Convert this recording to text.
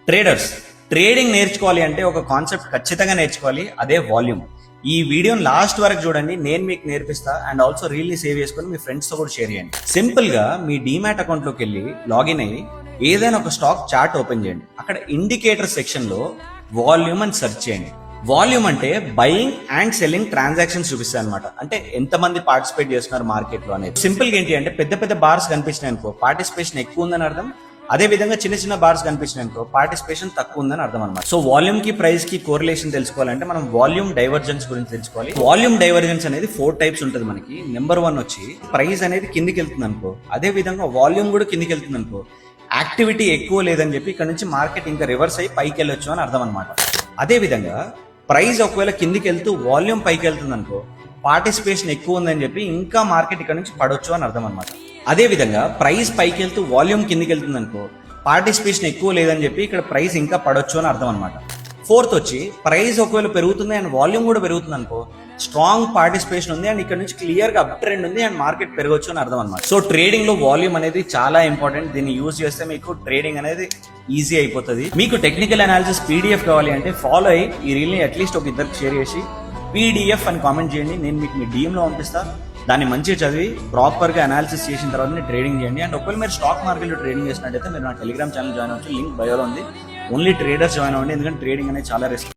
Traders trading నేర్చుకోవాలి అంటే ఒక కాన్సెప్ట్ ఖచ్చితంగా నేర్చుకోవాలి, అదే వాల్యూమ్. ఈ వీడియోని లాస్ట్ వరకు చూడండి, నేను మీకు నేర్పిస్తా. అండ్ ఆల్సో రీల్ని సేవ్ చేసుకొని మీ ఫ్రెండ్స్ తో కూడా షేర్ చేయండి. సింపుల్ గా మీ డీమ్యాట్ అకౌంట్ లోకి వెళ్ళి లాగిన్ అయ్యి ఏదైనా ఒక స్టాక్ చార్ట్ ఓపెన్ చేయండి. అక్కడ ఇండికేటర్ సెక్షన్ లో వాల్యూమ్ అని సెర్చ్ చేయండి. వాల్యూమ్ అంటే బయింగ్ అండ్ సెల్లింగ్ ట్రాన్సాక్షన్స్ చూపిస్తాయి అనమాట. అంటే ఎంతమంది పార్టిసిపేట్ చేస్తున్నారు మార్కెట్ లో అనేది. సింపుల్ గా ఏంటి అంటే పెద్ద పెద్ద బార్స్ కనిపించినాయి అనుకో పార్టిసిపేషన్ ఎక్కువ ఉందని అర్థం. అదే విధంగా చిన్న చిన్న బార్స్ కనిపించినాయి అనుకో పార్టిసిపేషన్ తక్కువ ఉందని అర్థం అనమాట. సో వాల్యూమ్ కి ప్రైస్ కి కోరిలేషన్ తెలుసుకోవాలంటే మనం వాల్యూమ్ డైవర్జెన్స్ గురించి తెలుసుకోవాలి. వాల్యూమ్ డైవర్జెన్స్ అనేది 4 టైప్స్ ఉంటుంది మనకి. నెంబర్ 1 వచ్చి ప్రైస్ అనేది కిందికి వెళ్తుంది అనుకో, అదే విధంగా వాల్యూమ్ కూడా కిందికి వెళ్తుంది అనుకో, యాక్టివిటీ ఎక్కువ లేదని చెప్పి ఇక్కడ నుంచి మార్కెట్ ఇంకా రివర్స్ అయ్యి పైకి వెళ్ళొచ్చు అని అర్థం అనమాట. అదే విధంగా ప్రైస్ ఒకవేళ కిందికి వెళ్తూ వాల్యూమ్ పైకి వెళ్తుంది అనుకో, పార్టిసిపేషన్ ఎక్కువ ఉందని చెప్పి ఇంకా మార్కెట్ ఇక్కడ నుంచి పడవచ్చు అని అర్థం అనమాట. అదే విధంగా ప్రైస్ పైకి వెళ్తూ వాల్యూమ్ కిందికి వెళ్తుంది అనుకో, పార్టిసిపేషన్ ఎక్కువ లేదని చెప్పి ఇక్కడ ప్రైస్ ఇంకా పడవచ్చు అని అర్థం అనమాట. 4th వచ్చి ప్రైస్ ఒకవేళ పెరుగుతుంది అండ్ వాల్యూమ్ కూడా పెరుగుతుంది అనుకో, స్ట్రాంగ్ పార్టిసిపేషన్ ఉంది అండ్ ఇక్కడ నుంచి క్లియర్ గా అప్ ట్రెండ్ ఉంది అండ్ మార్కెట్ పెరగొచ్చు అని అర్థం అనమాట. సో ట్రేడింగ్ లో వాల్యూమ్ అనేది చాలా ఇంపార్టెంట్. దీన్ని యూజ్ చేస్తే మీకు ట్రేడింగ్ అనేది ఈజీ అయిపోతుంది. మీకు టెక్నికల్ అనాలిసిస్ పీడిఎఫ్ కావాలి అంటే ఫాలో అయ్యి ఈ రీల్ ని అట్లీస్ట్ ఒక ఇద్దరికి షేర్ చేసి పీడిఎఫ్ అని కామెంట్ చేయండి. నేను మీకు మీ DM లో పంపిస్తా. దాన్ని మంచిగా చదివి ప్రాపర్ గా అనాలిసిస్ చేసిన తర్వాత ట్రేడింగ్ చేయండి. అండ్ ఒకవేళ మీరు స్టాక్ మార్కెట్ లో ట్రేడింగ్ చేసినట్టయితే మీరు నా టెలిగ్రామ్ ఛానల్ జాయిన్ అవ్వచ్చు. లింక్ బయోలో ఉంది. ఓన్లీ ట్రేడర్స్ జాయిన్ అవ్వండి, ఎందుకంటే ట్రేడింగ్ అనేది చాలా రిస్క్.